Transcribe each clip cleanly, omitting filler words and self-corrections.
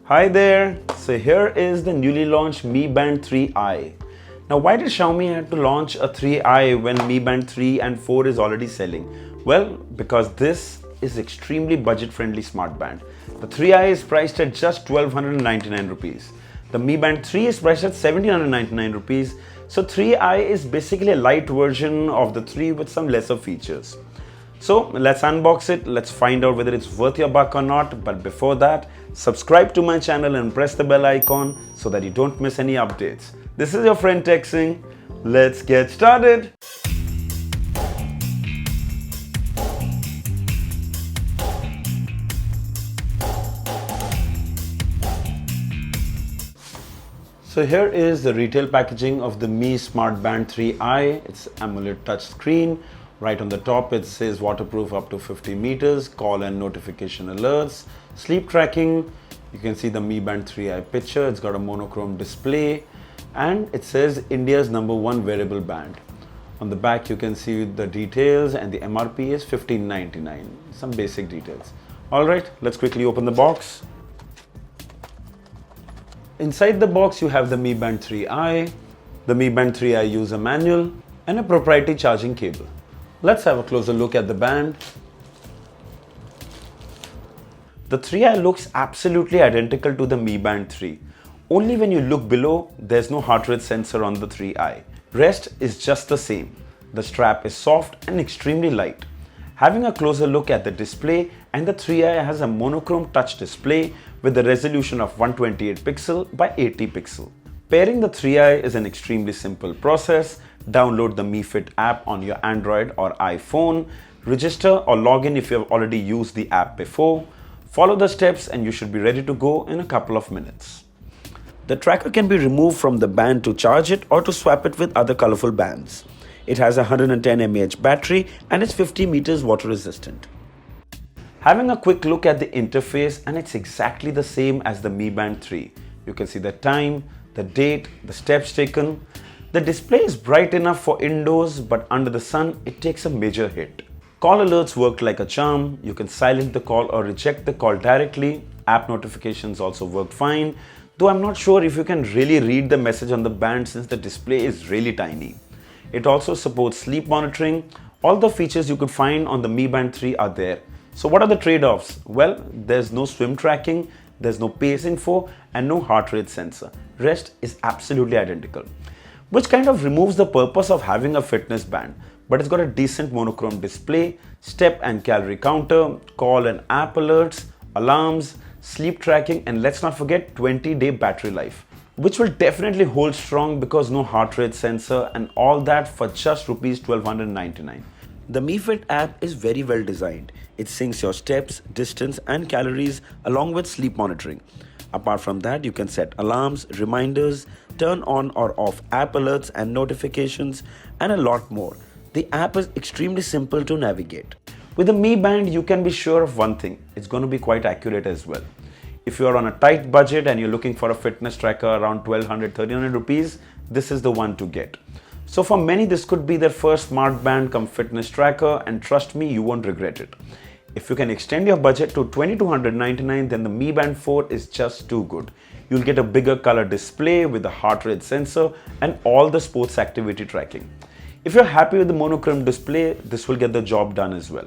Hi there, so here is the newly launched Mi Band 3i. Now why did Xiaomi have to launch a 3i when Mi Band 3 and 4 is already selling? Well, because this is extremely budget friendly smartband. The 3i is priced at just 1299 rupees. The Mi Band 3 is priced at 1799 rupees. So 3i is basically a light version of the 3 with some lesser features. So let's unbox it, let's find out whether it's worth your buck or not. But before that, subscribe to my channel and press the bell icon so that you don't miss any updates. This is your friend Singh. Let's get started. So here is the retail packaging of the Mi SmartBand 3i. It's AMOLED touchscreen. Right on the top it says waterproof up to 50 meters, call and notification alerts, sleep tracking. You can see the Mi Band 3i picture. It's got a monochrome display and it says India's #1 wearable band. On the back you can see the details and the MRP is 1599. Some basic details. Alright, let's quickly open the box. Inside the box you have the Mi Band 3i, the Mi Band 3i user manual and a proprietary charging cable. Let's have a closer look at the band. The 3i looks absolutely identical to the Mi Band 3. Only when you look below, there's no heart rate sensor on the 3i. Rest is just the same. The strap is soft and extremely light. Having a closer look at the display, and the 3i has a monochrome touch display with a resolution of 128 pixel by 80 pixel. Pairing the 3i is an extremely simple process. Download the Mi Fit app on your Android or iPhone, register or log in if you have already used the app before. Follow the steps and you should be ready to go in a couple of minutes. The tracker can be removed from the band to charge it or to swap it with other colorful bands. It has a 110 mAh battery and it's 50 meters water resistant. Having a quick look at the interface, and it's exactly the same as the Mi Band 3. You can see the time, the date, the steps taken. The display is bright enough for indoors, but under the sun, it takes a major hit. Call alerts worked like a charm. You can silence the call or reject the call directly. App notifications also worked fine, though I'm not sure if you can really read the message on the band since the display is really tiny. It also supports sleep monitoring. All the features you could find on the Mi Band 3 are there. So what are the trade-offs? Well, there's no swim tracking, there's no pace info, and no heart rate sensor. Rest is absolutely identical, which kind of removes the purpose of having a fitness band. But it's got a decent monochrome display, step and calorie counter, call and app alerts, alarms, sleep tracking, and let's not forget 20-day battery life, which will definitely hold strong because no heart rate sensor, and all that for just rupees 1299. The Mi Fit app is very well designed. It syncs your steps, distance and calories along with sleep monitoring. Apart from that, you can set alarms, reminders, turn on or off app alerts and notifications, and a lot more. The app is extremely simple to navigate. With the Mi Band, you can be sure of one thing, it's going to be quite accurate as well. If you are on a tight budget and you're looking for a fitness tracker around 1200-1300 rupees, this is the one to get. So for many, this could be their first smart band come fitness tracker, and trust me, you won't regret it. If you can extend your budget to 2299, then the Mi Band 4 is just too good. You'll get a bigger color display with a heart rate sensor and all the sports activity tracking. If you're happy with the monochrome display, this will get the job done as well.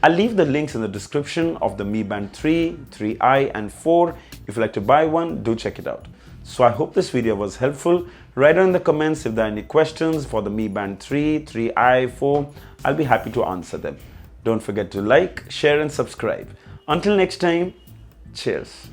I'll leave the links in the description of the Mi Band 3, 3i and 4. If you'd like to buy one, do check it out. So I hope this video was helpful. Write down in the comments if there are any questions for the Mi Band 3, 3i, 4. I'll be happy to answer them. Don't forget to like, share and subscribe. Until next time, cheers.